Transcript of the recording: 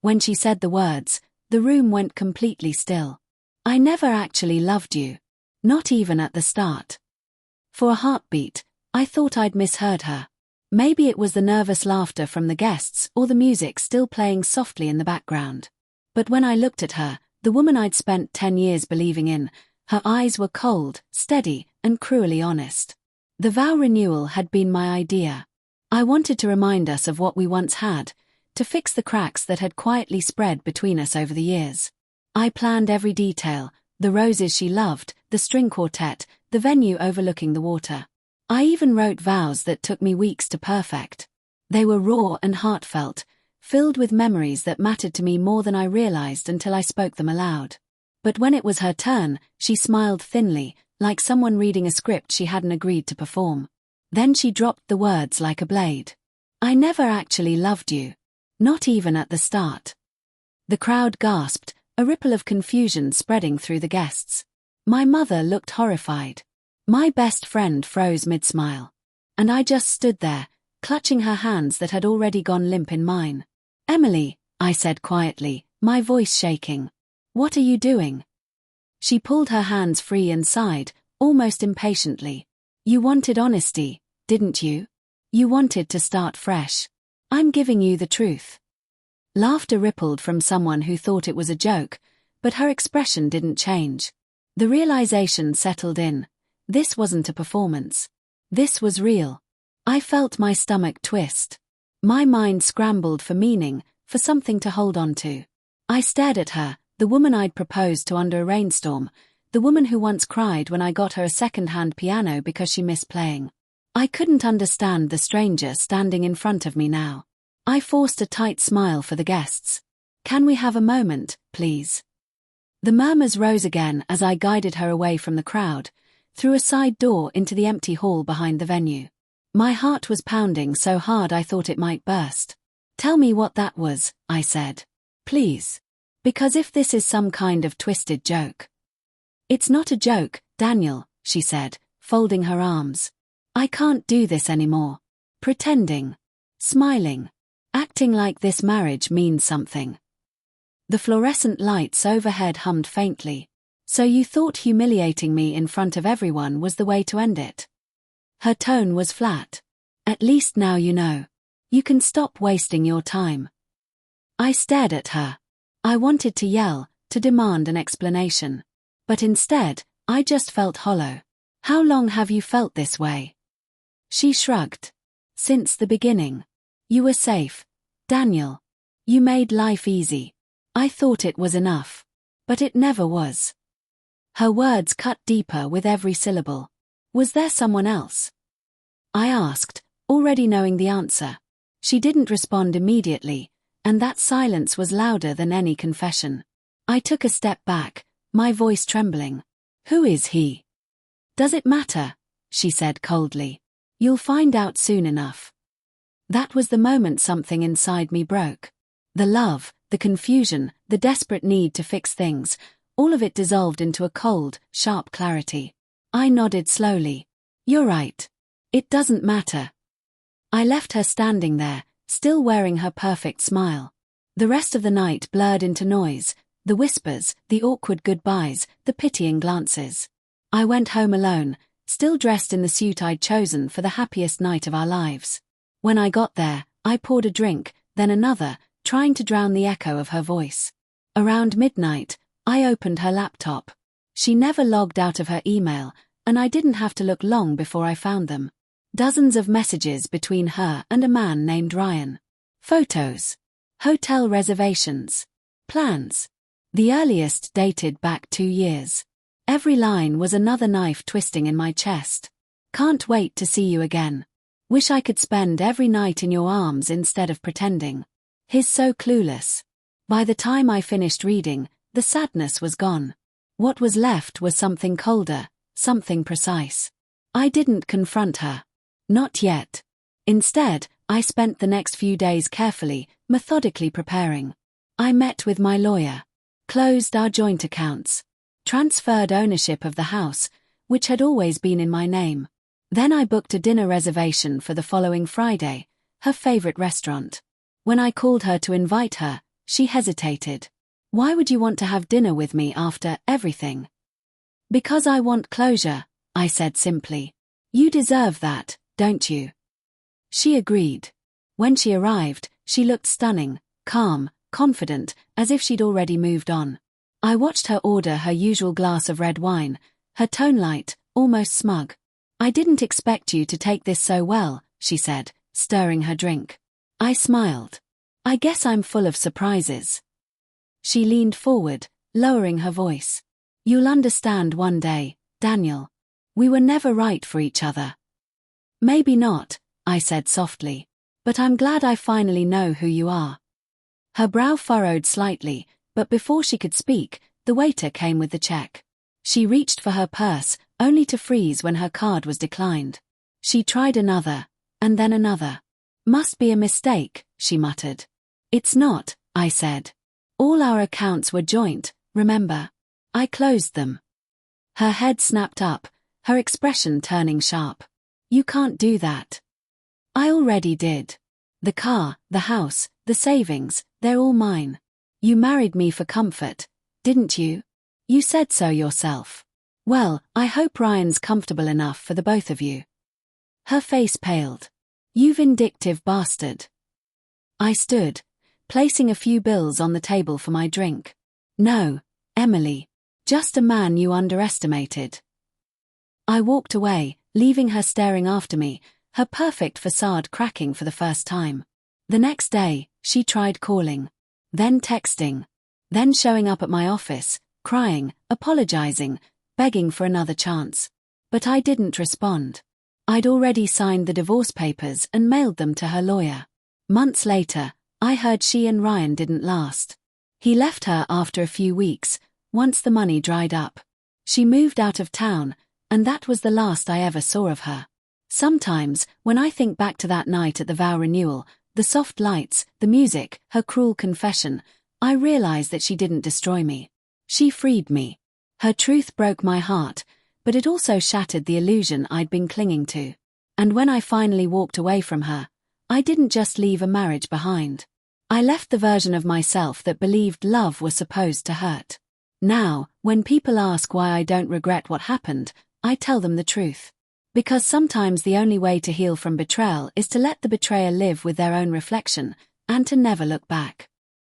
When she said the words, the room went completely still. I never actually loved you. Not even at the start. For a heartbeat, I thought I'd misheard her. Maybe it was the nervous laughter from the guests or the music still playing softly in the background. But when I looked at her, the woman I'd spent 10 years believing in, her eyes were cold, steady, and cruelly honest. The vow renewal had been my idea. I wanted to remind us of what we once had, to fix the cracks that had quietly spread between us over the years. I planned every detail, the roses she loved, the string quartet, the venue overlooking the water. I even wrote vows that took me weeks to perfect. They were raw and heartfelt, filled with memories that mattered to me more than I realized until I spoke them aloud. But when it was her turn, she smiled thinly, like someone reading a script she hadn't agreed to perform. Then she dropped the words like a blade. I never actually loved you. Not even at the start. The crowd gasped, a ripple of confusion spreading through the guests. My mother looked horrified. My best friend froze mid-smile. And I just stood there, clutching her hands that had already gone limp in mine. Emily, I said quietly, my voice shaking. What are you doing? She pulled her hands free and sighed, almost impatiently. You wanted honesty, didn't you? You wanted to start fresh. I'm giving you the truth. Laughter rippled from someone who thought it was a joke, but her expression didn't change. The realization settled in. This wasn't a performance. This was real. I felt my stomach twist. My mind scrambled for meaning, for something to hold on to. I stared at her, the woman I'd proposed to under a rainstorm, the woman who once cried when I got her a second-hand piano because she missed playing. I couldn't understand the stranger standing in front of me now. I forced a tight smile for the guests. Can we have a moment, please? The murmurs rose again as I guided her away from the crowd, through a side door into the empty hall behind the venue. My heart was pounding so hard I thought it might burst. Tell me what that was, I said. Please. Because if this is some kind of twisted joke. It's not a joke, Daniel, she said, folding her arms. I can't do this anymore. Pretending. Smiling. Acting like this marriage means something. The fluorescent lights overhead hummed faintly. So you thought humiliating me in front of everyone was the way to end it? Her tone was flat. At least now you know. You can stop wasting your time. I stared at her. I wanted to yell, to demand an explanation. But instead, I just felt hollow. How long have you felt this way? She shrugged. Since the beginning. You were safe, Daniel. You made life easy. I thought it was enough. But it never was. Her words cut deeper with every syllable. Was there someone else? I asked, already knowing the answer. She didn't respond immediately, and that silence was louder than any confession. I took a step back, my voice trembling. Who is he? Does it matter? She said coldly. You'll find out soon enough. That was the moment something inside me broke. The love, the confusion, the desperate need to fix things, all of it dissolved into a cold, sharp clarity. I nodded slowly. You're right. It doesn't matter. I left her standing there, still wearing her perfect smile. The rest of the night blurred into noise, the whispers, the awkward goodbyes, the pitying glances. I went home alone, still dressed in the suit I'd chosen for the happiest night of our lives. When I got there, I poured a drink, then another, trying to drown the echo of her voice. Around midnight, I opened her laptop. She never logged out of her email, and I didn't have to look long before I found them. Dozens of messages between her and a man named Ryan. Photos. Hotel reservations. Plans. The earliest dated back 2 years. Every line was another knife twisting in my chest. Can't wait to see you again. Wish I could spend every night in your arms instead of pretending. He's so clueless. By the time I finished reading, the sadness was gone. What was left was something colder, something precise. I didn't confront her. Not yet. Instead, I spent the next few days carefully, methodically preparing. I met with my lawyer. Closed our joint accounts. Transferred ownership of the house, which had always been in my name. Then I booked a dinner reservation for the following Friday, her favorite restaurant. When I called her to invite her, She hesitated. Why would you want to have dinner with me after everything? Because I want closure, I said simply. You deserve that, don't you? She agreed. When she arrived, she looked stunning, calm, confident, as if she'd already moved on. I watched her order her usual glass of red wine, her tone light, almost smug. I didn't expect you to take this so well, she said, stirring her drink. I smiled. I guess I'm full of surprises. She leaned forward, lowering her voice. You'll understand one day, Daniel. We were never right for each other. Maybe not, I said softly. But I'm glad I finally know who you are. Her brow furrowed slightly, but before she could speak, the waiter came with the check. She reached for her purse, only to freeze when her card was declined. She tried another, and then another. Must be a mistake, she muttered. It's not, I said. All our accounts were joint, remember? I closed them. Her head snapped up, her expression turning sharp. You can't do that. I already did. The car, the house, the savings, they're all mine. You married me for comfort, didn't you? You said so yourself. Well, I hope Ryan's comfortable enough for the both of you. Her face paled. You vindictive bastard. I stood, placing a few bills on the table for my drink. No, Emily. Just a man you underestimated. I walked away, leaving her staring after me, her perfect facade cracking for the first time. The next day, she tried calling, then texting, then showing up at my office, crying, apologizing, begging for another chance. But I didn't respond. I'd already signed the divorce papers and mailed them to her lawyer. Months later, I heard she and Ryan didn't last. He left her after a few weeks, once the money dried up. She moved out of town, and that was the last I ever saw of her. Sometimes, when I think back to that night at the Vow Renewal, the soft lights, the music, her cruel confession, I realize that she didn't destroy me. She freed me. Her truth broke my heart, but it also shattered the illusion I'd been clinging to. And when I finally walked away from her, I didn't just leave a marriage behind. I left the version of myself that believed love was supposed to hurt. Now, when people ask why I don't regret what happened, I tell them the truth. Because sometimes the only way to heal from betrayal is to let the betrayer live with their own reflection, and to never look back.